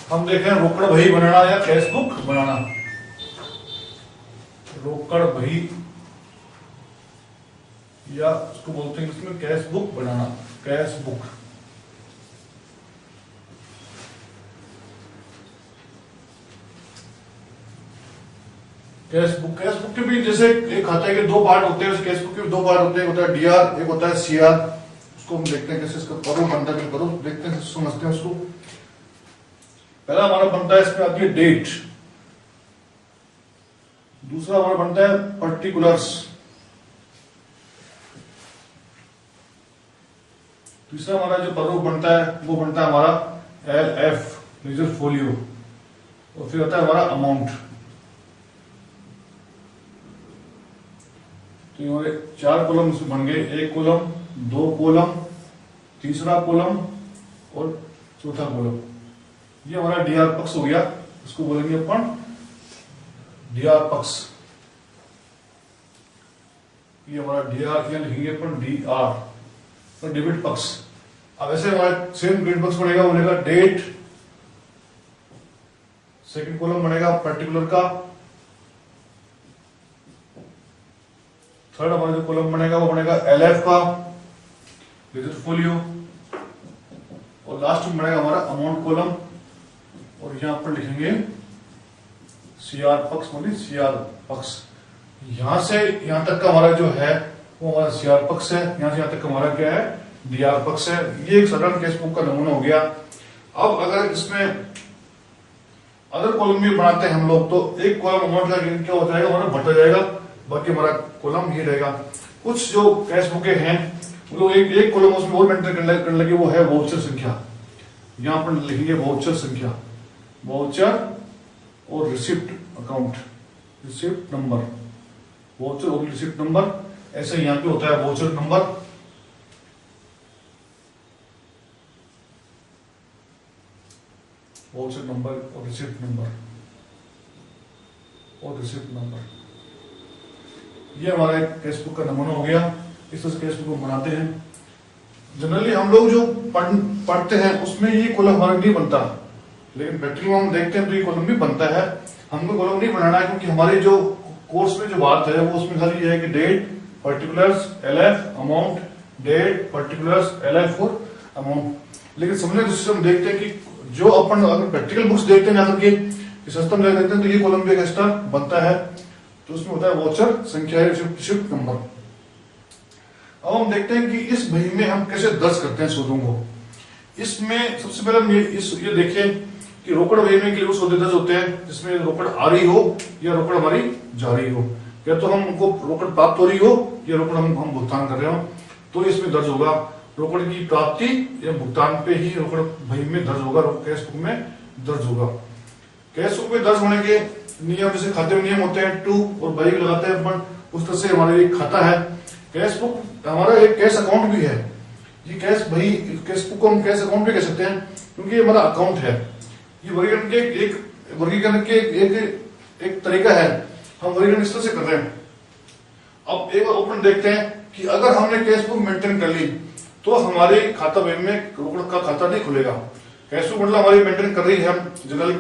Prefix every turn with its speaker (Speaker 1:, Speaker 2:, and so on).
Speaker 1: हम देख रहे हैं रोकड़ बही बनाना या कैश बुक बनाना। रोकड़ बही या उसको बोलते हैं इसमें कैश बुक बनाना। कैश बुक कैश बुक के भी जैसे एक खाता है कि दो पार्ट होते हैं। कैश बुक के भी दो पार्ट होते हैं, एक होता है डीआर, एक होता है सीआर। उसको हम देखते हैं कैसे इसका करो बनता है, करो देखते हैं, समझते हैं उसको। पहला हमारा बनता है, इसमें आती है डेट। दूसरा हमारा बनता है पर्टिकुलर्स। तीसरा हमारा जो प्रारूप बनता है वो बनता है हमारा एलएफ, लेजर फोलियो। और फिर आता है हमारा अमाउंट। तो हमारे 4 कॉलम बन गए, एक कॉलम, 2 कॉलम, तीसरा कॉलम और चौथा कॉलम। ये हमारा डीआर पक्ष हो गया। इसको बोलेंगे अपन डीआर पक्ष। ये हमारा डीआर या लिखेंगे अपन डीआर और डेबिट पक्ष। अब ऐसे हमारा सेम क्रेडिट पक्ष बनेगा डेट। सेकंड कॉलम बनेगा पर्टिकुलर का। थर्ड हमारा जो कॉलम बनेगा वो बनेगा एलएफ का, लेजर फोलियो। और लास्ट में बनेगा हमारा अमाउंट कॉलम। और यहां पर लिखेंगे सीआर पक्ष, मतलब सीआर पक्ष। यहां से यहां तक का हमारा जो है वो हमारा सीआर पक्ष है, यहां से यहां तक हमारा क्या है, डीआर पक्ष है। ये एक साधारण कैश बुक का नमूना हो गया। अब अगर इसमें अदर कॉलम भी बनाते हैं हम लोग, तो एक कॉलम अमाउंट का क्या हो जाएगा, हमारा बढ़ता जाएगा, बाकी हमारा कॉलम ये रहेगा। कुछ जो कैश बुकें हैं वो एक कॉलम उसमें और मेंटेन करने लगे, वो है वाउचर संख्या। यहां पर लिखेंगे वाउचर संख्या, वाउचर और receipt account, receipt number, voucher और रिसिप्ट नंबर। ऐसे यहां पे होता है वाउचर नंबर, वाउचर नंबर और रिसिप्ट नंबर और रिसिप्ट नंबर। ये हमारा एक कैश बुक का नमूना हो गया। इस तरह से कैश बुक को बनाते हैं। जनरली हम लोग जो पढ़ते हैं उसमें ये कॉलम हमारा नहीं बनता, लेकिन प्रैक्टिकल में हम देखते हैं तो ये कॉलम भी बनता है। हमको कॉलम नहीं बनाना है, क्योंकि हमारे जो कोर्स में जो बात है वो उसमें खाली ये है कि date, particulars, LF, amount, date, particulars, LF और अमाउंट। लेकिन समझने की दृष्टि से हम देखते हैं कि जो अपन अगर प्रैक्टिकल बुक्स देखते हैं जाकर के सिस्टम देखते हैं तो ये कॉलम भी एक एक्स्ट्रा बनता है। तो उसमें होता है वाउचर संख्या, रिसिप्ट नंबर। अब हम देखते हैं कि इस बही में हम कैसे दर्ज करते हैं सूदों को। इसमें सबसे पहले हम ये देखें कि रोकड़ बही में केवल सौदे दर्ज होते हैं जिसमें रोकड़ आ रही हो या रोकड़ हमारी जा रही हो, या तो हमको रोकड़ प्राप्त हो रही हो या रोकड़ हम भुगतान कर रहे हो, तो इसमें दर्ज होगा। रोकड़ की प्राप्ति या भुगतान पे ही रोकड़ बही में दर्ज होगा, कैश बुक में दर्ज होगा। कैश बुक में दर्ज होने के नियम, जैसे खाते में नियम होते हैं टू और बही लगाते हैं अपन, उस तरह से हमारा एक खाता है। कैश बुक हमारा एक कैश अकाउंट भी है। ये कैश बही, कैश बुक को हम कैश अकाउंट भी कह सकते हैं, क्योंकि ये हमारा अकाउंट है। ये वर्गीकरण के एक तरीका है। हम वर्गीकरण इस तरह से कर रहे हैं। अब एक बार ओपन देखते हैं कि अगर हमने कैश बुक मेंटेन कर ली तो हमारे खाता बही में रोकड़ का खाता नहीं खुलेगा। कैश बुक मतलब हमारी मेंटेन कर रही है, हम जनरल